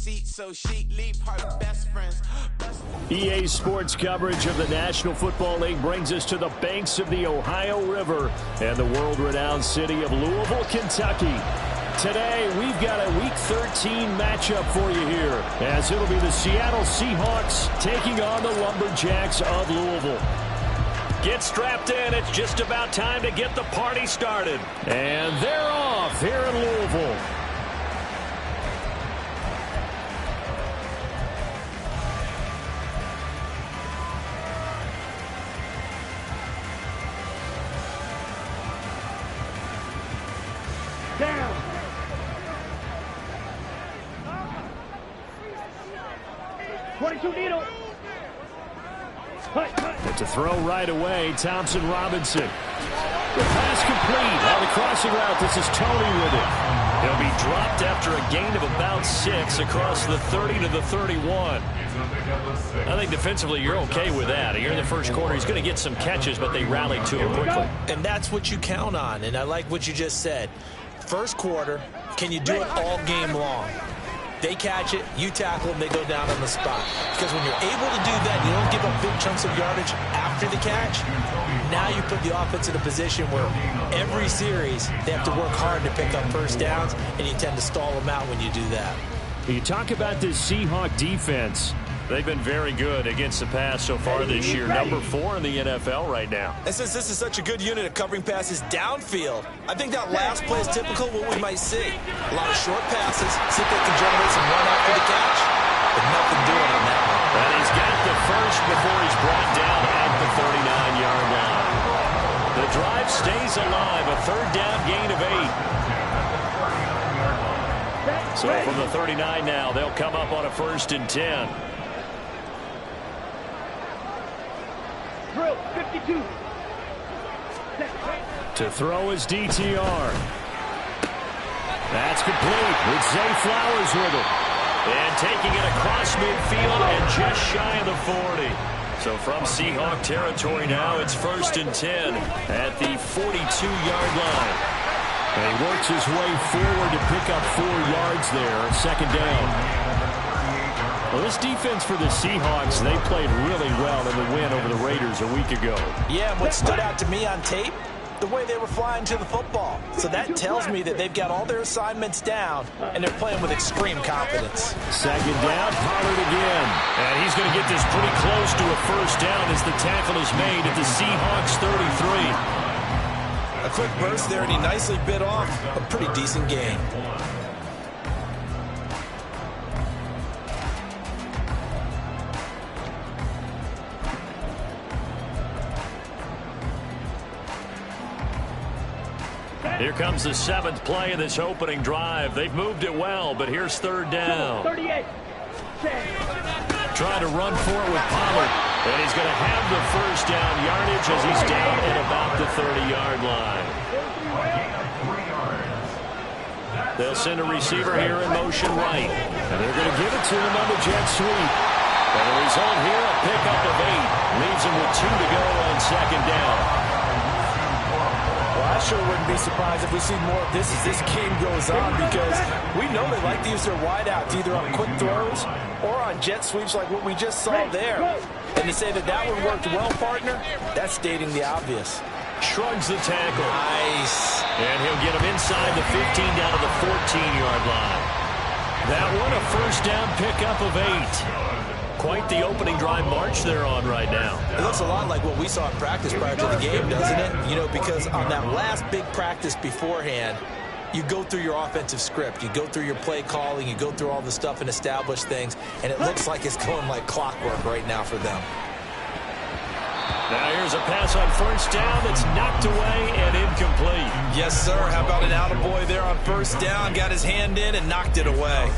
seat so she leave her best friends. EA Sports coverage of the National Football League brings us to the banks of the Ohio River and the world-renowned city of Louisville, Kentucky. Today, we've got a Week 13 matchup for you here, as it'll be the Seattle Seahawks taking on the Lumberjacks of Louisville. Get strapped in. It's just about time to get the party started. And they're off here in Louisville. Down. Needle. And to throw right away, Thompson Robinson. The pass complete on the crossing route. This is Tony with it. He'll be dropped after a gain of about 6 across the 30 to the 31. I think defensively you're okay with that. You're in the first quarter. He's going to get some catches, but they rallied to him quickly. And that's what you count on, and I like what you just said. First quarter, can you do it all game long? They catch it, you tackle them, they go down on the spot. Because when you're able to do that, you don't give up big chunks of yardage after the catch. Now you put the offense in a position where every series they have to work hard to pick up first downs, and you tend to stall them out when you do that. You talk about this Seahawk defense. They've been very good against the pass so far this year. Number 4 in the NFL right now. And since this is such a good unit of covering passes downfield, I think that last play is typical of what we might see. A lot of short passes, see if they can generate some run after the catch, but nothing doing on that one. And he's got the first before he's brought down at the 39-yard line. The drive stays alive, a third down gain of 8. So from the 39 now, they'll come up on a 1st and 10. Drill, 52. To throw is DTR. That's complete with Zay Flowers with it. And taking it across midfield and just shy of the 40. So from Seahawk territory now, it's 1st and 10 at the 42-yard line. And he works his way forward to pick up 4 yards there, 2nd down. Well, this defense for the Seahawks, they played really well in the win over the Raiders a week ago. Yeah, what stood out to me on tape, the way they were flying to the football. So that tells me that they've got all their assignments down, and they're playing with extreme confidence. 2nd down, Pollard again. And he's going to get this pretty close to a 1st down as the tackle is made at the Seahawks 33. A quick burst there, and he nicely bit off a pretty decent gain. Here comes the 7th play of this opening drive. They've moved it well, but here's 3rd down. 38. Trying to run for it with Pollard. And he's going to have the 1st down yardage as he's down at about the 30-yard line. They'll send a receiver here in motion right. And they're going to give it to him on the jet sweep. And the result here, a pickup of 8. Leaves him with 2 to go on 2nd down. Well, I sure wouldn't be surprised if we see more of this as this game goes on, because we know they like to use their wideouts either on quick throws or on jet sweeps like what we just saw there. And to say that that one worked well, partner, that's stating the obvious. Shrugs the tackle. Nice. And he'll get him inside the 15 down to the 14-yard line. That one, a 1st down pickup of 8. Quite the opening drive march they're on right now. It looks a lot like what we saw in practice prior to the game, doesn't it? You know, because on that last big practice beforehand, you go through your offensive script. You go through your play calling. You go through all the stuff and establish things. And it looks like it's going like clockwork right now for them. Now here's a pass on 1st down that's knocked away and incomplete. Yes, sir. How about an attaboy there on 1st down? Got his hand in and knocked it away.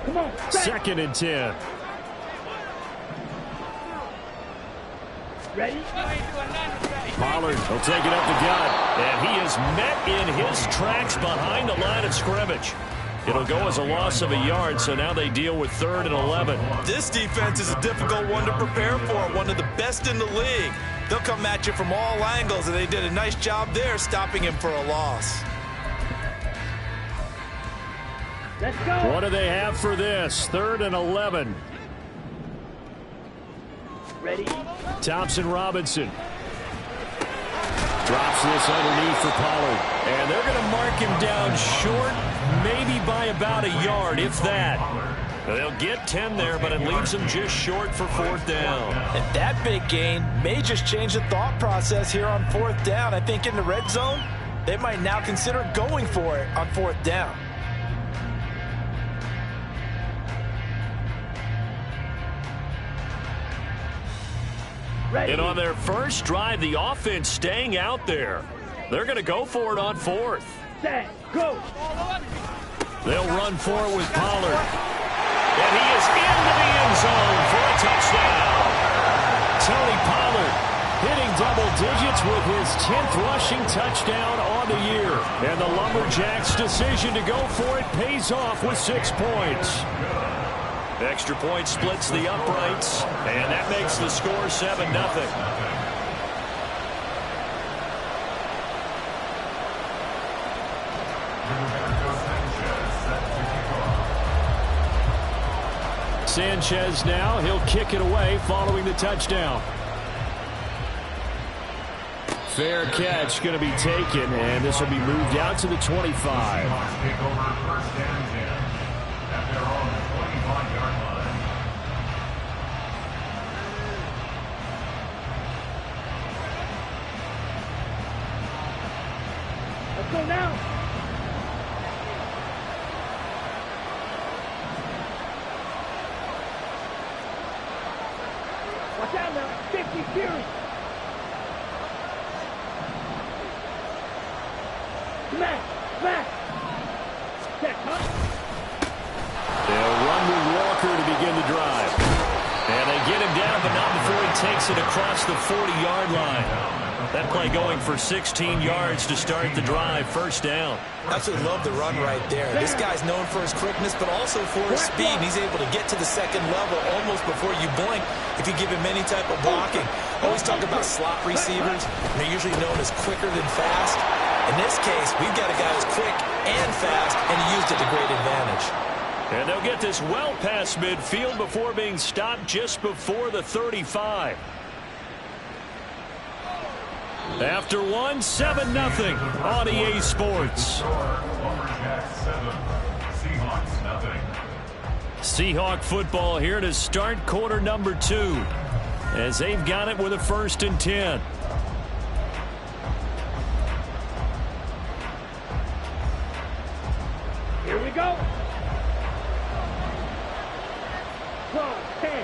2nd and 10. Ready? Pollard will take it up the gut. And he is met in his tracks behind the line of scrimmage. It'll go as a loss of a yard, so now they deal with 3rd and 11. This defense is a difficult one to prepare for, one of the best in the league. They'll come at you from all angles, and they did a nice job there stopping him for a loss. Let's go. What do they have for this? 3rd and 11. Ready? Thompson Robinson. Drops this underneath for Pollard. And they're going to mark him down short, maybe by about a yard, if that. They'll get 10 there, but it leaves them just short for 4th down. And that big gain may just change the thought process here on 4th down. I think in the red zone, they might now consider going for it on 4th down. Ready. And on their first drive, the offense staying out there. They're going to go for it on 4th. Set. Go. They'll run for it with Pollard. And he is into the end zone for a touchdown. Tony Pollard hitting double digits with his 10th rushing touchdown on the year. And the Lumberjacks' decision to go for it pays off with 6 points. Extra point splits the uprights, and that makes the score 7-0. Sanchez now, he'll kick it away following the touchdown. Fair catch going to be taken, and this will be moved out to the 25. Let's go now. Watch out now. 50 Fury. Smash. Smash. Check, huh? They'll run with Walker to begin the drive. And they get him down, but not before he takes it across the 40-yard line. That play going for 16 yards to start the drive. 1st down. Absolutely love the run right there. This guy's known for his quickness, but also for his speed. And he's able to get to the 2nd level almost before you blink if you give him any type of blocking. Always talk about slot receivers. They're usually known as quicker than fast. In this case, we've got a guy who's quick and fast, and he used it to great advantage. And they'll get this well past midfield before being stopped just before the 35. After 1, 7-0 on EA Sports. Seahawk football here to start quarter number 2 as they've got it with a 1st and 10. Here we go. 12, 10.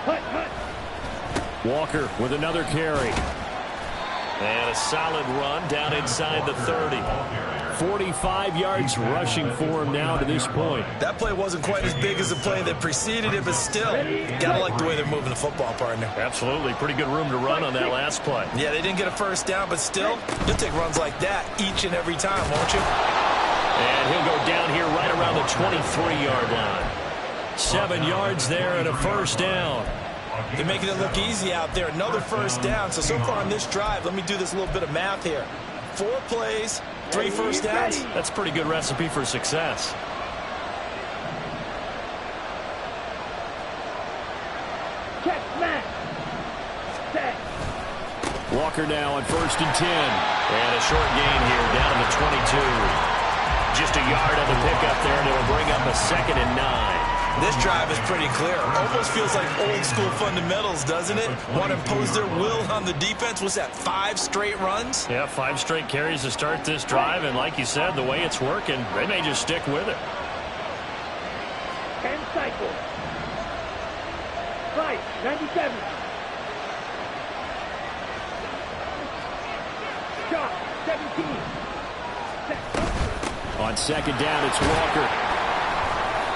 Hut, hut. Walker with another carry. And a solid run down inside the 30. 45 yards rushing for him now to this point. That play wasn't quite as big as the play that preceded it, but still, gotta like the way they're moving the football, partner. Absolutely. Pretty good room to run on that last play. Yeah, they didn't get a 1st down, but still, you'll take runs like that each and every time, won't you? And he'll go down here right around the 23-yard line. 7 yards there and a 1st down. They're making it look easy out there. Another 1st down. So far on this drive, let me do this little bit of math here. 4 plays, 3 1st downs. That's a pretty good recipe for success. Check, smash. Set. Walker now on 1st and 10. And a short gain here down to the 22. Just a yard on the pickup there, and it'll bring up a 2nd and 9. This drive is pretty clear. Almost feels like old school fundamentals, doesn't it? Want to impose their will on the defense. Was that 5 straight runs? Yeah, 5 straight carries to start this drive. And like you said, the way it's working, they may just stick with it. 10 cycles. Right, 97. Shot, 17. On 2nd down, it's Walker.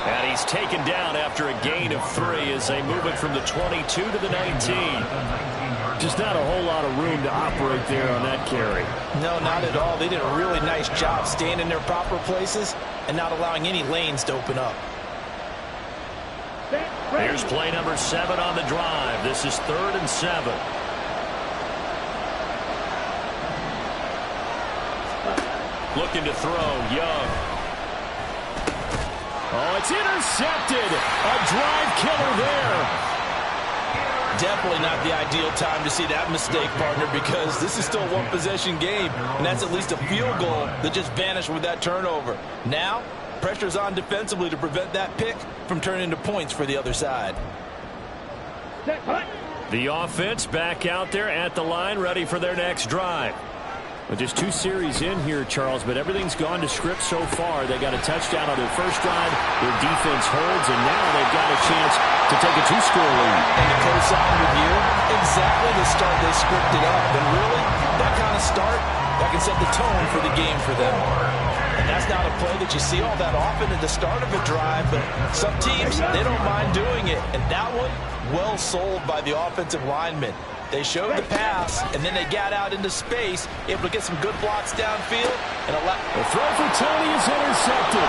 And he's taken down after a gain of 3 as they move it from the 22 to the 19. Just not a whole lot of room to operate there on that carry. No, not at all. They did a really nice job staying in their proper places and not allowing any lanes to open up. Here's play number 7 on the drive. This is 3rd and 7. Looking to throw, Young. Oh, it's intercepted. A drive killer there. Definitely not the ideal time to see that mistake, partner, because this is still a one-possession game, and that's at least a field goal that just vanished with that turnover. Now, pressure's on defensively to prevent that pick from turning into points for the other side. The offense back out there at the line, ready for their next drive. Well, just 2 series in here, Charles, but everything's gone to script so far. They got a touchdown on their first drive. Their defense holds, and now they've got a chance to take a 2-score lead. And to co-sign with you, exactly the start they scripted up. And really, that kind of start, that can set the tone for the game for them. And that's not a play that you see all that often at the start of a drive, but some teams, they don't mind doing it. And that one, well sold by the offensive lineman. They showed the pass, and then they got out into space, able to get some good blocks downfield. And the throw for Tony is intercepted.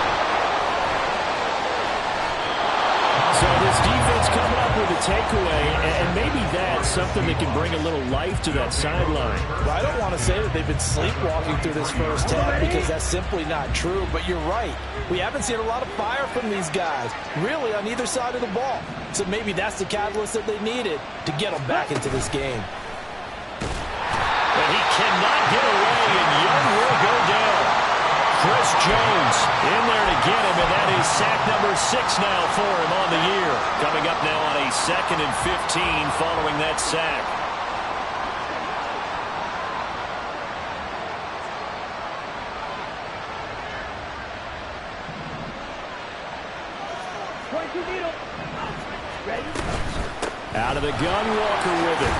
So this defense coming up with a takeaway, and maybe that's something that can bring a little life to that sideline. Well, I don't want to say that they've been sleepwalking through this first half because that's simply not true, but you're right. We haven't seen a lot of fire from these guys, really, on either side of the ball. So maybe that's the catalyst that they needed to get them back into this game. But he cannot get away, and Young will go down. Chris Jones in there to get him, and that is sack number 6 now for him on the year. Coming up now on a 2nd and 15 following that sack. Out of the gun, Walker with it.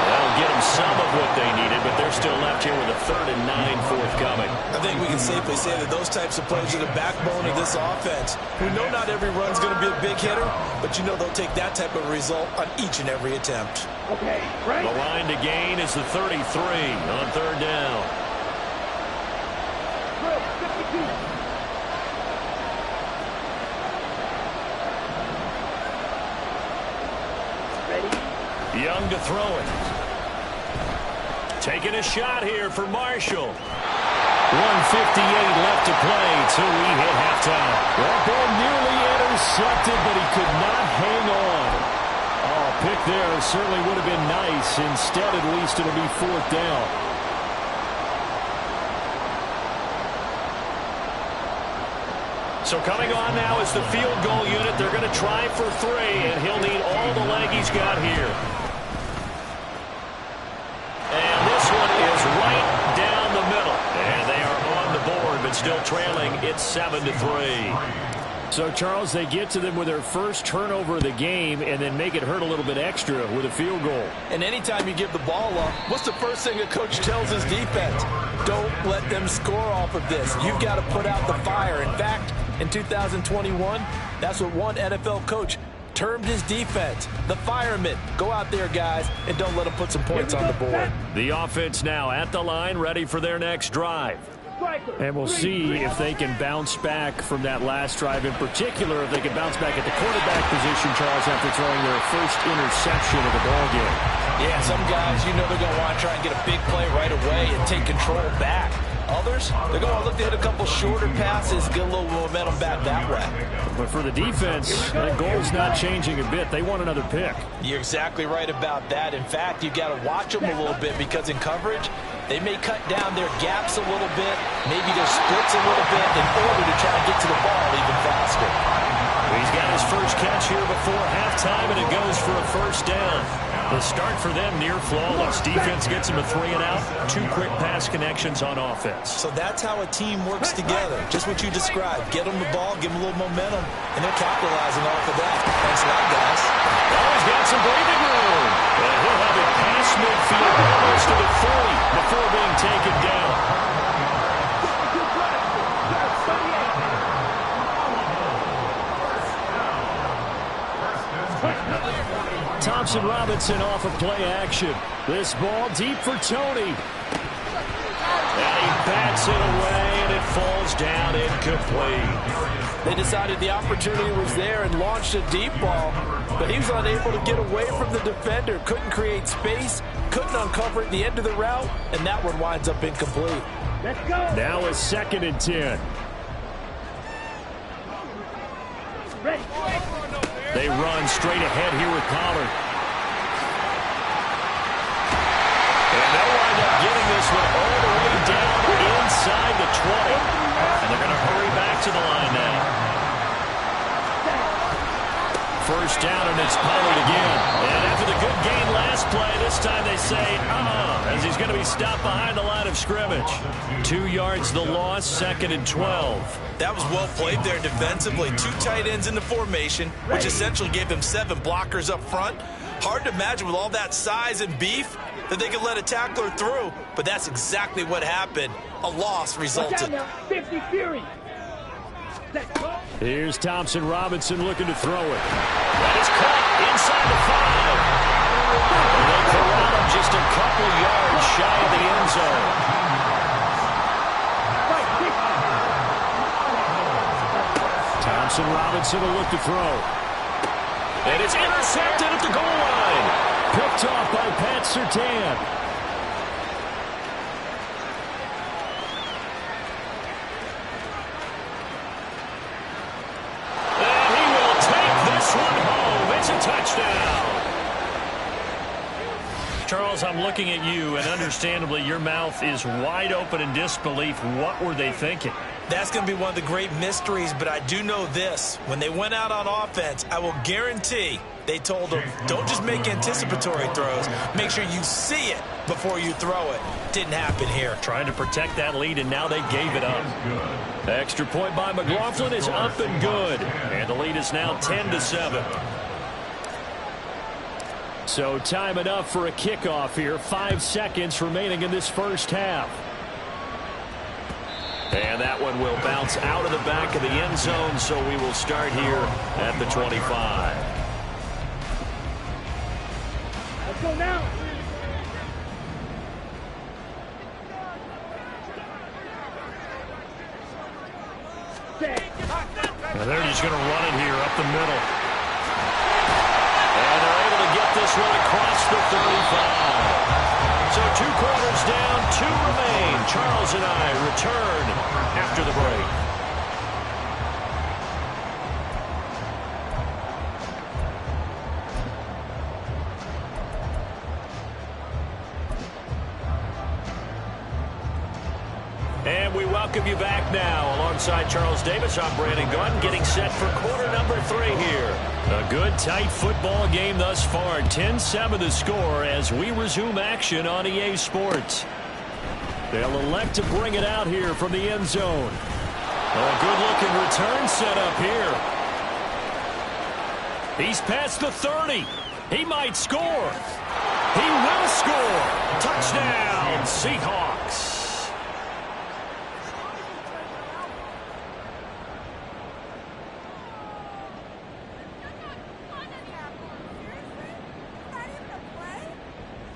That'll get them some of what they needed, but they're still left here with a 3rd and 9 forthcoming. I think we can safely say that those types of plays are the backbone of this offense. We know not every run's going to be a big hitter, but you know they'll take that type of result on each and every attempt. Okay, right. The line to gain is the 33 on 3rd down. 52. Young to throw it. Taking a shot here for Marshall. 1:58 left to play till we hit halftime. That ball nearly intercepted, but he could not hang on. Oh, pick there certainly would have been nice. Instead, at least it'll be 4th down. So coming on now is the field goal unit. They're going to try for 3, and he'll need all the leg he's got here. And this one is right down the middle. And they are on the board, but still trailing. It's 7-3. So, Charles, they get to them with their first turnover of the game and then make it hurt a little bit extra with a field goal. And anytime you give the ball up, what's the first thing a coach tells his defense? Don't let them score off of this. You've got to put out the fire. In fact, in 2021, that's what one NFL coach termed his defense, the firemen. Go out there, guys, and don't let them put some points on the board. The offense now at the line, ready for their next drive. And we'll see if they can bounce back from that last drive. In particular, if they can bounce back at the quarterback position, Charles, after throwing their first interception of the ball game. Yeah, some guys, you know they're going to want to try and get a big play right away and take control back. Others, they're going to look to hit a couple shorter passes, get a little momentum back that way. But for the defense, that goal's not changing a bit. They want another pick. You're exactly right about that. In fact, you've got to watch them a little bit because in coverage, they may cut down their gaps a little bit, maybe their splits a little bit in order to try and get to the ball even faster. He's got his first catch here before halftime, and it goes for a 1st down. The start for them near flawless. Defense gets them a 3 and out. 2 quick pass connections on offense. So that's how a team works together. Just what you described. Get them the ball, give them a little momentum, and they're capitalizing off of that. Thanks a lot, guys. Oh, he's got some breathing room. And he'll have it past midfield almost to the 30 before being taken down. Thompson Robinson off of play action. This ball deep for Tony. And he bats it away, and it falls down incomplete. They decided the opportunity was there and launched a deep ball, but he was unable to get away from the defender. Couldn't create space, couldn't uncover at the end of the route, and that one winds up incomplete. Let's go. Now a 2nd and 10. Ready. They run straight ahead here with Pollard. And they'll wind up getting this one all the way down inside the 20. And they're going to hurry back to the line now. First down, and it's Pollard again. And after the good gain last play, this time they say, as he's going to be stopped behind the line of scrimmage. 2 yards the loss, 2nd and 12. That was well played there defensively. 2 tight ends in the formation, which essentially gave them 7 blockers up front. Hard to imagine with all that size and beef that they could let a tackler through, but that's exactly what happened. A loss resulted. 50 Fury. Here's Thompson Robinson looking to throw it. That is caught inside the 5. And they corral him just a couple yards shy of the end zone. Thompson Robinson will look to throw. And it's intercepted at the goal line. Picked off by Pat Surtain. Charles, I'm looking at you, and understandably, your mouth is wide open in disbelief. What were they thinking? That's going to be one of the great mysteries, but I do know this. When they went out on offense, I will guarantee they told them, don't just make anticipatory throws. Make sure you see it before you throw it. Didn't happen here. Trying to protect that lead, and now they gave it up. The extra point by McLaughlin is up and good. And the lead is now 10-7. So time enough for a kickoff here. 5 seconds remaining in this first half. And that one will bounce out of the back of the end zone, so we will start here at the 25. Let's go now. Now they're just going to run it here up the middle. And they're able to get this one across the 35. So 2 quarters down, 2 remain. Charles and I return after the break. And we welcome you back now. Alongside Charles Davis, I'm Brandon Gunn, getting set for quarter number 3 here. A good, tight football game thus far. 10-7 the score as we resume action on EA Sports. They'll elect to bring it out here from the end zone. A good-looking return set up here. He's past the 30. He might score. He will score. Touchdown, Seahawks.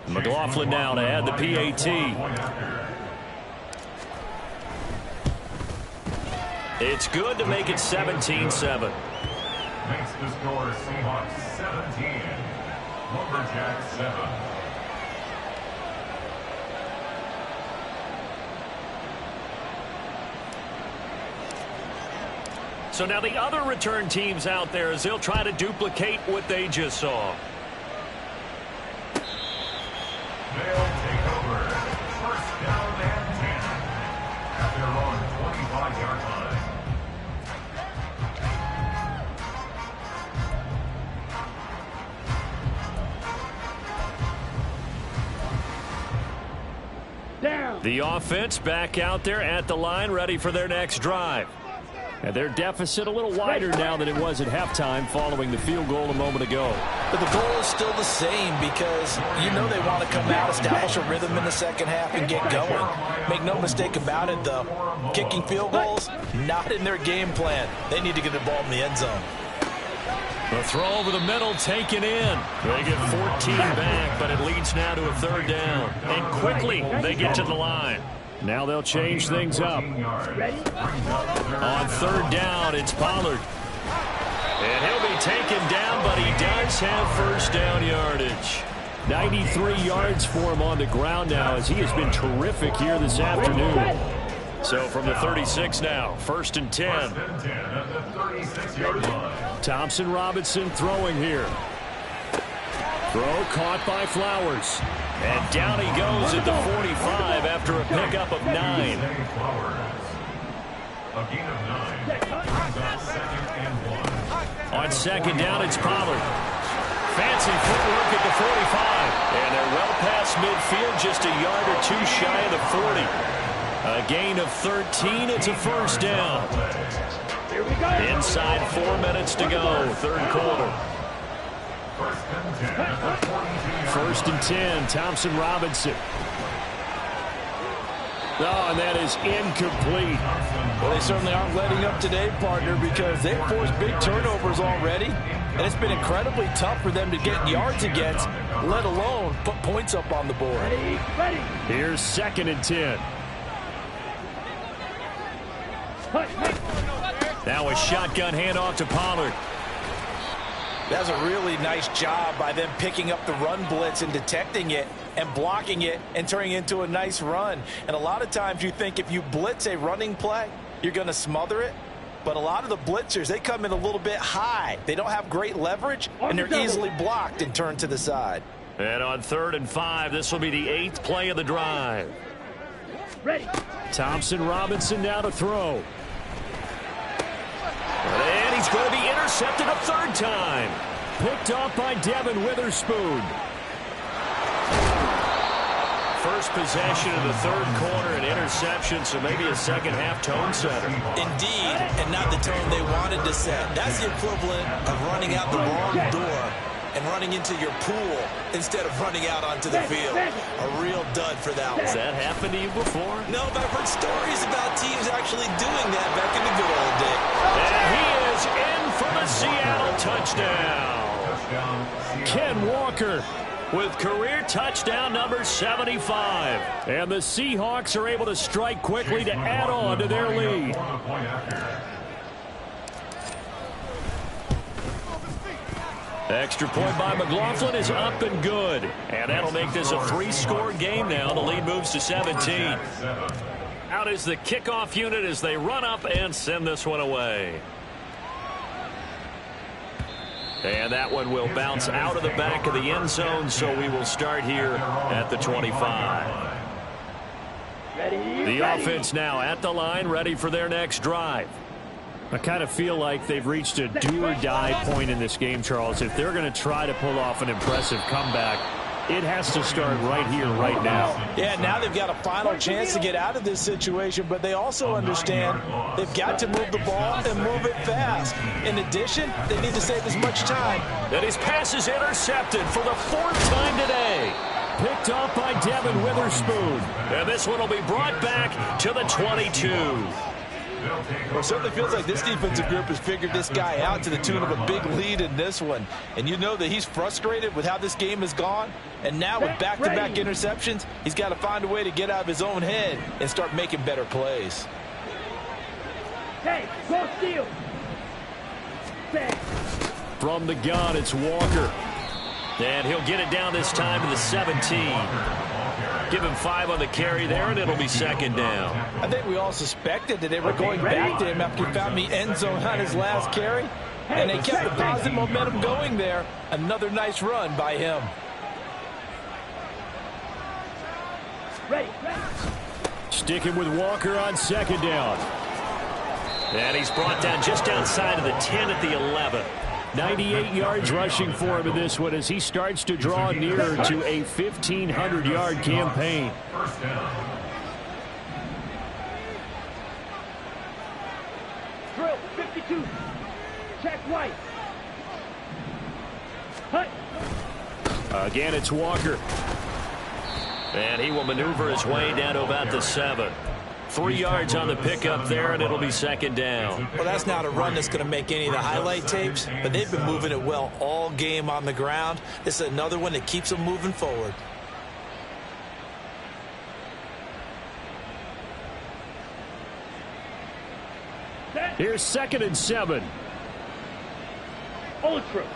McLaughlin now to add the PAT. It's good to make it 17-7. Makes the score Seahawks 17, Lumberjacks 7. So now the other return teams out there as they'll try to duplicate what they just saw. They'll take over. First down and 10 at their own 25-yard line. Down. The offense back out there at the line, ready for their next drive. And their deficit a little wider now than it was at halftime following the field goal a moment ago. But the goal is still the same because you know they want to come out, establish a rhythm in the second half, and get going. Make no mistake about it, though. Kicking field goals, not in their game plan. They need to get the ball in the end zone. The throw over the middle taken in. They get 14 back, but it leads now to a 3rd down. And quickly they get to the line. Now they'll change things up. On 3rd down, it's Pollard. And he'll be taken down, but he does have first down yardage. 93 yards for him on the ground now as he has been terrific here this afternoon. So from the 36 now, 1st and 10. First and 10 at the 36-yard line. Thompson Robinson throwing here. Throw caught by Flowers. And down he goes at the 45 after a pickup of 9. Flowers. A gain of 9. Brings up 2nd and 1. On 2nd down, it's Pollard. Fancy footwork at the 45. And they're well past midfield, just a yard or 2 shy of the 40. A gain of 13. It's a 1st down. Here we go. Inside 4 minutes to go, 3rd quarter. First and 10 at the 42-yard 1st and 10, Thompson Robinson. Oh, and that is incomplete. Well, they certainly aren't letting up today, partner, because they've forced big turnovers already, and it's been incredibly tough for them to get yards against, let alone put points up on the board. Ready. Here's 2nd and 10. Now a shotgun handoff to Pollard. That's a really nice job by them picking up the run blitz and detecting it and blocking it and turning it into a nice run. And a lot of times you think if you blitz a running play, you're going to smother it. But a lot of the blitzers, they come in a little bit high. They don't have great leverage, and they're easily blocked and turned to the side. And on 3rd and 5, this will be the 8th play of the drive. Ready. Thompson Robinson now to throw. And he's going to be intercepted a 3rd time. Picked off by Devin Witherspoon. First possession of the 3rd quarter, an interception, so maybe a second-half tone setter. Indeed, and not the tone they wanted to set. That's the equivalent of running out the wrong door and running into your pool instead of running out onto the field. A real dud for that one. Has that happened to you before? No, but I've heard stories about teams actually doing that back in the good old days. And he is in for the Seattle touchdown. Ken Walker with career touchdown number 75. And the Seahawks are able to strike quickly to add on to their lead. Extra point by McLaughlin is up and good. And that'll make this a 3-score game now. The lead moves to 17. Out is the kickoff unit as they run up and send this one away. And that one will bounce out of the back of the end zone, so we will start here at the 25. The offense now at the line, ready for their next drive. I kind of feel like they've reached a do-or-die point in this game, Charles. If they're going to try to pull off an impressive comeback, it has to start right here, right now. Yeah, now they've got a final chance to get out of this situation, but they also understand they've got to move the ball and move it fast. In addition, they need to save as much time. And his pass is intercepted for the 4th time today. Picked off by Devin Witherspoon. And this one will be brought back to the 22. Well, it certainly feels like this defensive group has figured this guy out to the tune of a big lead in this one. And you know that he's frustrated with how this game has gone. And now with back-to-back interceptions, he's got to find a way to get out of his own head and start making better plays. Hey, go steal. From the gun, it's Walker. And he'll get it down this time to the 17. Give him 5 on the carry there, and it'll be 2nd down. I think we all suspected that they were going back to him after he found the end zone on his last carry. And they kept the positive momentum going there. Another nice run by him. Ready. Sticking with Walker on 2nd down. And he's brought down just outside of the 10 at the 11. 98 yards rushing for him in this one as he starts to draw nearer to a 1,500-yard campaign. First down. Drill 52. Check right. Hut. Again, it's Walker. And he will maneuver his way down to about the 7. 3 yards on the pickup there, and it'll be 2nd down. Well, that's not a run that's going to make any of the highlight tapes, but they've been moving it well all game on the ground. This is another one that keeps them moving forward. Here's 2nd and 7. Ultra.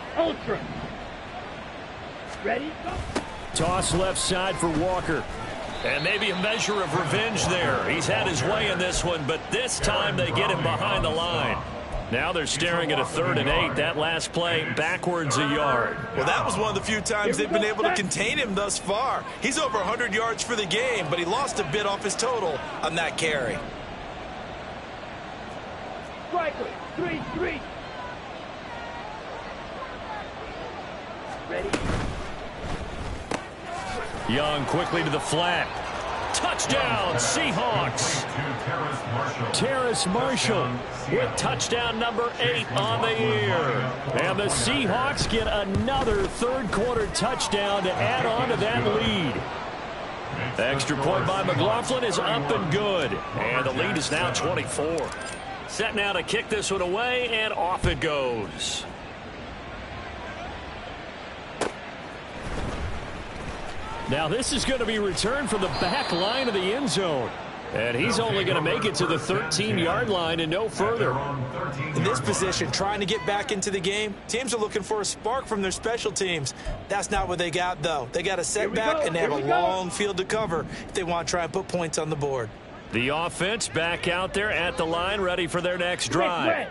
Ready? Go. Toss left side for Walker. And maybe a measure of revenge there. He's had his way in this one, but this time they get him behind the line. Now they're staring at a 3rd and 8. That last play backwards a yard. Well, that was one of the few times they've been able to contain him thus far. He's over 100 yards for the game, but he lost a bit off his total on that carry. Striker, 3-3. Ready. Young quickly to the flat. Touchdown, Seahawks. Terrace Marshall with touchdown number 8 on the year. And the Seahawks get another 3rd quarter touchdown to add on to that lead. The extra point by McLaughlin is up and good. And the lead is now 24. Set now to kick this one away, and off it goes. Now this is going to be returned from the back line of the end zone. And he's only going to make it to the 13-yard line and no further. In this position, trying to get back into the game, teams are looking for a spark from their special teams. That's not what they got, though. They got a setback, and they have a long field to cover if they want to try and put points on the board. The offense back out there at the line, ready for their next drive.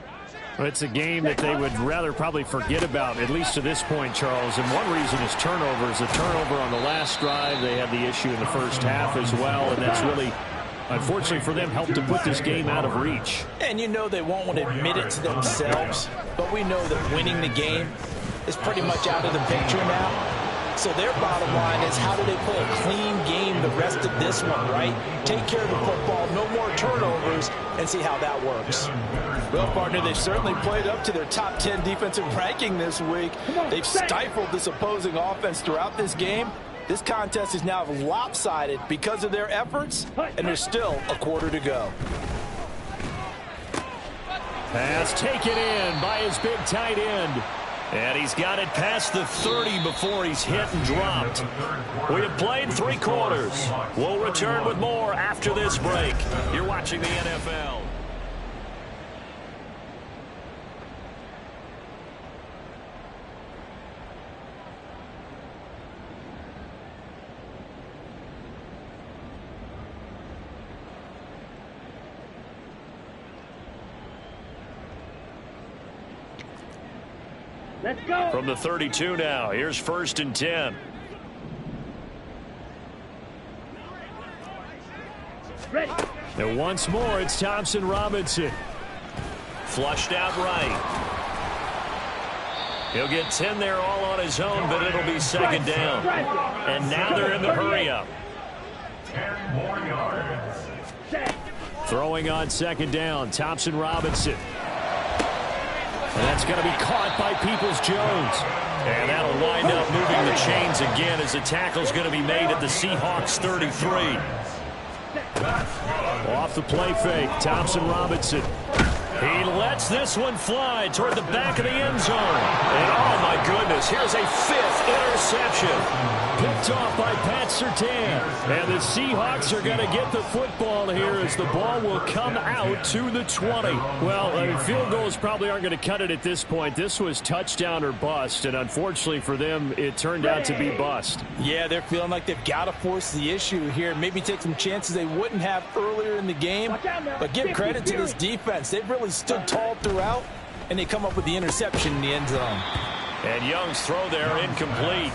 Well, it's a game that they would rather probably forget about, at least to this point, Charles. And one reason is turnovers. A turnover on the last drive. They had the issue in the first half as well, and that's really, unfortunately for them, helped to put this game out of reach. And you know they won't want to admit it to themselves, but we know that winning the game is pretty much out of the picture now. So their bottom line is, how do they play a clean game the rest of this one, right? Take care of the football, no more turnovers, and see how that works. Well, partner, they've certainly played up to their top 10 defensive ranking this week. They've stifled this opposing offense throughout this game. This contest is now lopsided because of their efforts, and there's still a quarter to go. Pass taken in by his big tight end. And he's got it past the 30 before he's hit and dropped. We have played 3 quarters. We'll return with more after this break. You're watching the NFL. Let's go. From the 32 now, here's 1st and 10. Ready. And once more, it's Thompson Robinson. Flushed out right. He'll get 10 there all on his own, but it'll be 2nd down. And now they're in the hurry-up. 10 more yards. Throwing on 2nd down, Thompson Robinson. And that's going to be caught by Peoples-Jones. And that'll wind up moving the chains again as the tackle's going to be made at the Seahawks 33. Off the play fake, Thompson Robinson. He lets this one fly toward the back of the end zone. And oh my goodness, here's a 5th interception. Picked off by Pat Surtain. And the Seahawks are going to get the football here as the ball will come out to the 20. Well, I mean, field goals probably aren't going to cut it at this point. This was touchdown or bust, and unfortunately for them, it turned out to be bust. Yeah, they're feeling like they've got to force the issue here. Maybe take some chances they wouldn't have earlier in the game. But give credit to this defense. They've really stood tall throughout, and they come up with the interception in the end zone. And Young's throw there incomplete.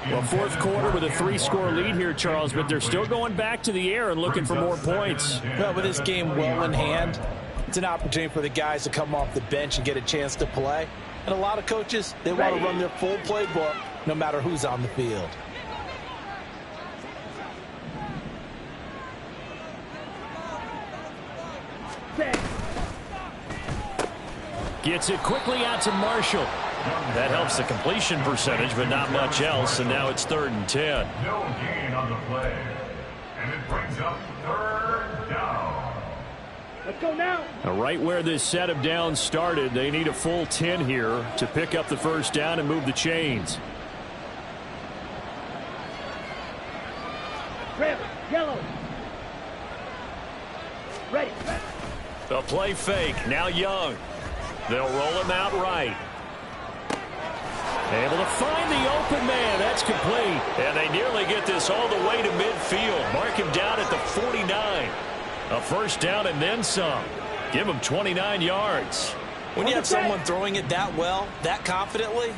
Well, 4th quarter with a 3-score lead here, Charles, but they're still going back to the air and looking for more points. Well, with this game well in hand, it's an opportunity for the guys to come off the bench and get a chance to play. And a lot of coaches, they want to run their full playbook no matter who's on the field. Gets it quickly out to Marshall. That helps the completion percentage, but not much else, and now it's 3rd and 10. No gain on the play. And it brings up 3rd down. Let's go now. Now, right where this set of downs started, they need a full 10 here to pick up the 1st down and move the chains. Red, yellow. Ready. The play fake, now Young. They'll roll him out right. Able to find the open man. That's complete. And they nearly get this all the way to midfield. Mark him down at the 49. A first down and then some. Give him 29 yards. When you have someone throwing it that well, that confidently,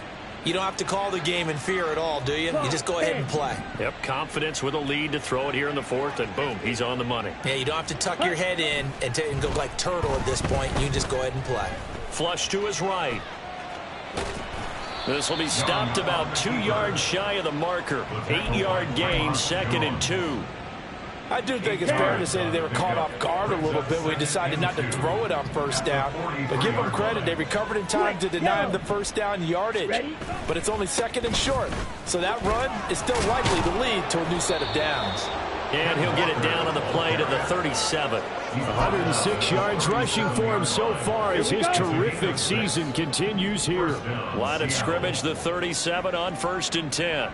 you don't have to call the game in fear at all, do you? You just go ahead and play. Yep, confidence with a lead to throw it here in the fourth, and boom, he's on the money. Yeah, you don't have to tuck your head in and go like turtle at this point. You just go ahead and play. Flush to his right. This will be stopped about 2 yards shy of the marker. 8-yard gain, 2nd and 2. I do think it's fair to say that they were caught off guard a little bit when we decided not to throw it on first down. But give them credit. They recovered in time to deny him the first down yardage. But it's only 2nd and short. So that run is still likely to lead to a new set of downs. And he'll get it down on the play to the 37. 106 yards rushing for him so far as his terrific season continues here. Line of scrimmage, the 37 on 1st and 10.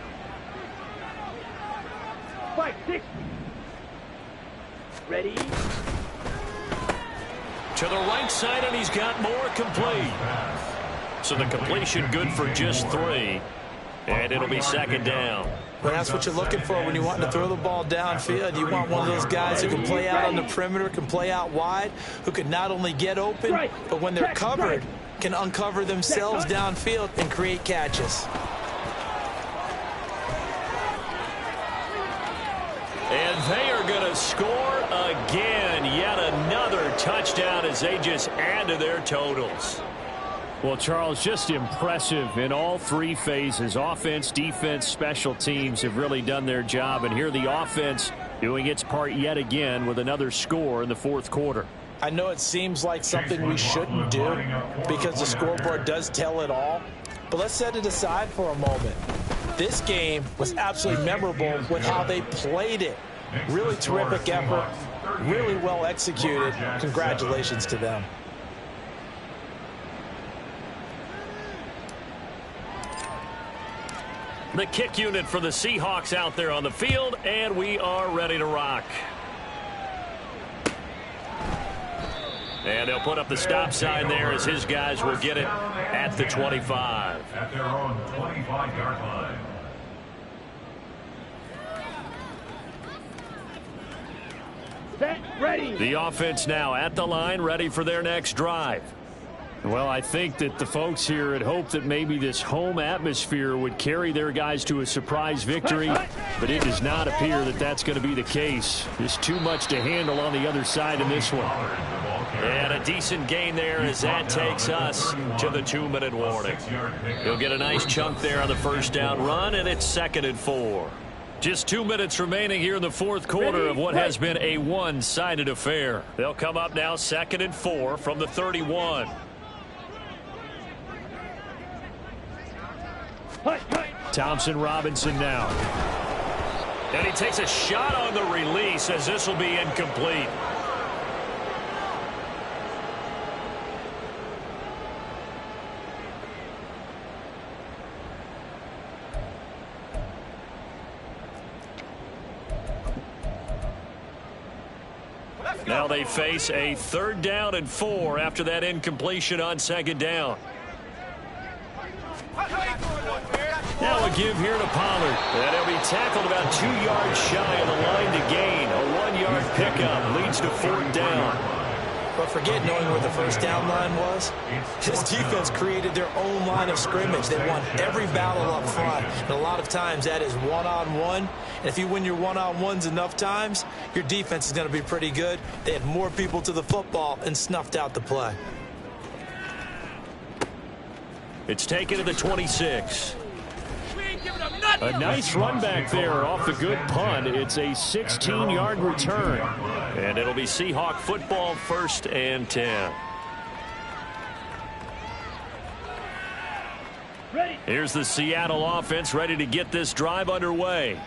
5-6. Ready? To the right side, and he's got more complete. So the completion good for just 3. And it'll be 2nd down. Well, that's what you're looking for when you want to throw the ball downfield. You want one of those guys who can play out on the perimeter, can play out wide, who can not only get open, but when they're covered, can uncover themselves downfield and create catches. And they are going to score again. Yet another touchdown as they just add to their totals. Well, Charles, just impressive in all 3 phases. Offense, defense, special teams have really done their job. And here the offense doing its part yet again with another score in the 4th quarter. I know it seems like something we shouldn't do because the scoreboard does tell it all. But let's set it aside for a moment. This game was absolutely memorable with how they played it. Really terrific effort, really well executed. Congratulations to them. The kick unit for the Seahawks out there on the field, and we are ready to rock. And they'll put up the stop sign there as his guys will get it at the 25. At their own 25-yard line. Set. Ready. The offense now at the line, ready for their next drive. Well, I think that the folks here had hoped that maybe this home atmosphere would carry their guys to a surprise victory, but it does not appear that that's going to be the case. There's too much to handle on the other side in this one. And a decent gain there as that takes us to the 2-minute warning. He'll get a nice chunk there on the first down run, and it's 2nd and 4. Just 2 minutes remaining here in the 4th quarter of what has been a one-sided affair. They'll come up now 2nd and 4 from the 31. Thompson Robinson now. And he takes a shot on the release as this will be incomplete. Now they face a 3rd down and 4 after that incompletion on 2nd down. Now a give here to Pollard. And he'll be tackled about 2 yards shy of the line to gain. A 1-yard pickup leads to 4th down. But forget knowing where the first down line was. This defense created their own line of scrimmage. They won every battle up front. And a lot of times that is one-on-one. And if you win your one-on-ones enough times, your defense is going to be pretty good. They had more people to the football and snuffed out the play. It's taken to the 26. A nice run back there off the good punt. It's a 16-yard return. And it'll be Seahawk football, 1st and 10. Here's the Seattle offense ready to get this drive underway.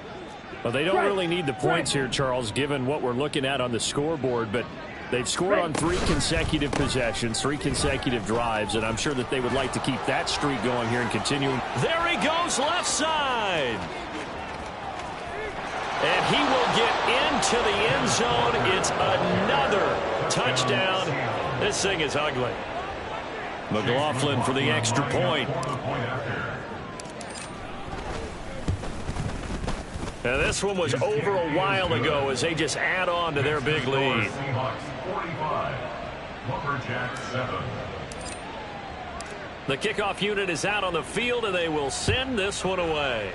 Well, they don't really need the points here, Charles, given what we're looking at on the scoreboard, but they've scored on 3 consecutive possessions, 3 consecutive drives, and I'm sure that they would like to keep that streak going here and continuing. There he goes, left side. And he will get into the end zone. It's another touchdown. This thing is ugly. McLaughlin for the extra point. And this one was over a while ago as they just add on to their big lead. Seahawks 45, Lumberjacks 7. The kickoff unit is out on the field, and they will send this one away.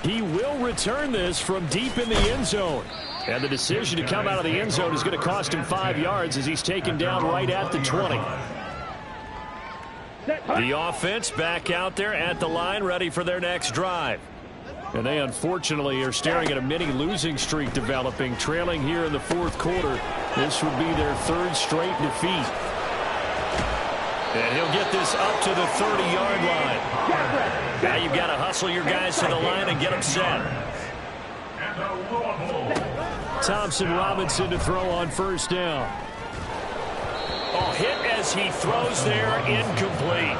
He will return this from deep in the end zone. And the decision to come out of the end zone is going to cost him 5 yards as he's taken down right at the 20. The offense back out there at the line, ready for their next drive. And they unfortunately are staring at a mini losing streak developing, trailing here in the fourth quarter. This would be their third straight defeat. And he'll get this up to the 30-yard line. Now you've got to hustle your guys to the line and get them set. Thompson Robinson to throw on first down. Oh, hit as he throws there, incomplete.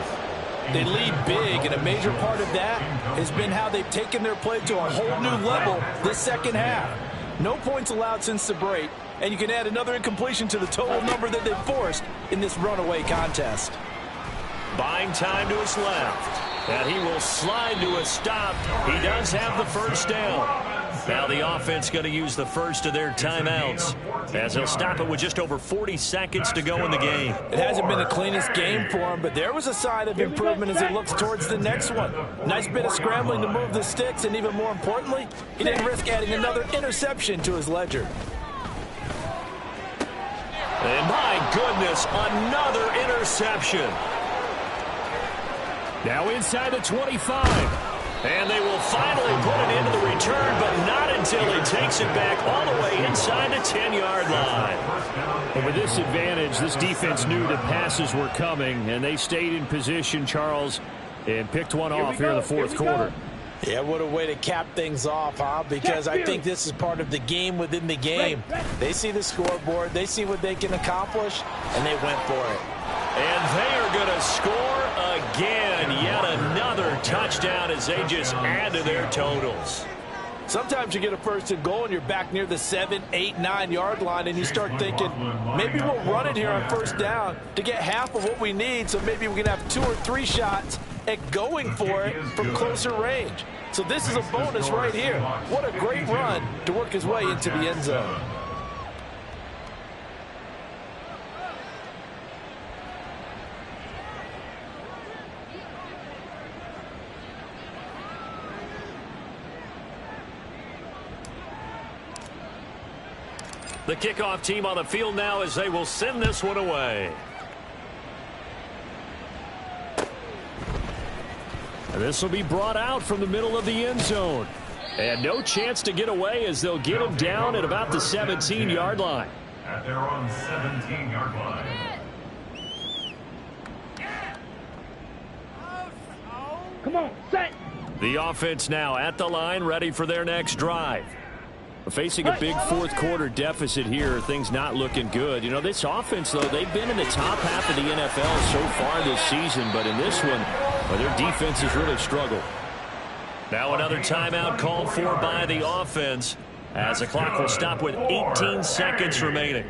They lead big, and a major part of that has been how they've taken their play to a whole new level this second half. No points allowed since the break, and you can add another incompletion to the total number that they've forced in this runaway contest. Buying time to his left, and he will slide to a stop. He does have the first down. Now the offense going to use the first of their timeouts as he'll stop it with just over 40 seconds to go in the game. It hasn't been the cleanest game for him, but there was a sign of improvement as he looks towards the next one. Nice bit of scrambling to move the sticks, and even more importantly, he didn't risk adding another interception to his ledger. And my goodness, another interception. Now inside the 25. And they will finally put it into the return, but not until he takes it back all the way inside the 10-yard line. And with this advantage, this defense knew that passes were coming, and they stayed in position, Charles, and picked one off here in the fourth quarter. Yeah, what a way to cap things off, huh? Because I think this is part of the game within the game. They see the scoreboard, they see what they can accomplish, and they went for it. And they are going to score again. Yet another touchdown as they just add to their totals. Sometimes you get a first and goal and you're back near the 7, 8, 9-yard line, and you start thinking, maybe we'll run it here on first down to get half of what we need, so maybe we can have 2 or 3 shots at going for it from closer range. So this is a bonus right here. What a great run to work his way into the end zone. The kickoff team on the field now as they will send this one away. And this will be brought out from the middle of the end zone. And no chance to get away as they'll get him down at about the 17-yard line. At their own 17-yard line. Come on, set. The offense now at the line, ready for their next drive. Facing a big fourth quarter deficit here, things not looking good. You know, this offense, though, they've been in the top half of the NFL so far this season, but in this one, well, their defense has really struggled. Now another timeout called for by the offense as the clock will stop with 18 seconds remaining.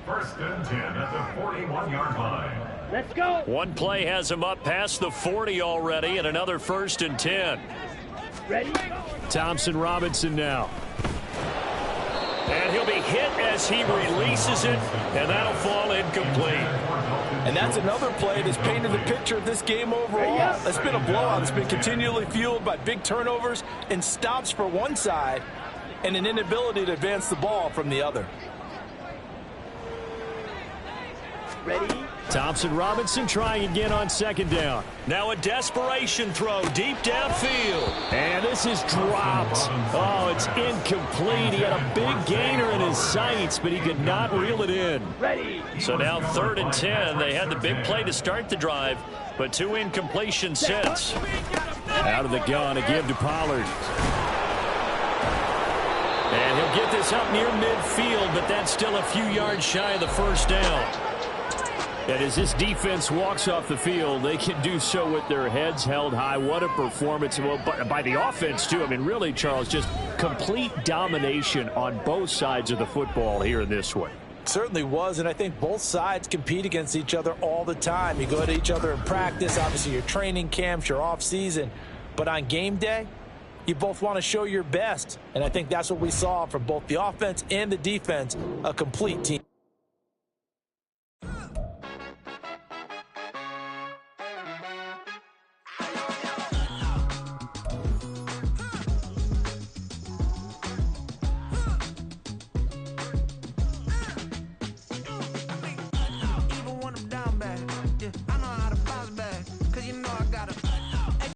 First and 10 at the 41-yard line. Let's go. One play has him up past the 40 already, and another first and 10. Ready? Thompson Robinson now. And he'll be hit as he releases it, and that'll fall incomplete. And that's another play that's painted the picture of this game overall. It's been a blowout. It's been continually fueled by big turnovers and stops for one side and an inability to advance the ball from the other. Ready? Thompson Robinson trying again on second down. Now a desperation throw deep downfield. And this is dropped. Oh, it's incomplete. He had a big gainer in his sights, but he could not reel it in. Ready? So now 3rd and 10. They had the big play to start the drive, but 2 incompletions since. Out of the gun, a give to Pollard. And he'll get this up near midfield, but that's still a few yards shy of the first down. And as this defense walks off the field, they can do so with their heads held high. What a performance by the offense, too. I mean, really, Charles, just complete domination on both sides of the football here in this one. Certainly was, and I think both sides compete against each other all the time. You go to each other in practice, obviously your training camps, your off season, but on game day, you both want to show your best, and I think that's what we saw from both the offense and the defense, a complete team.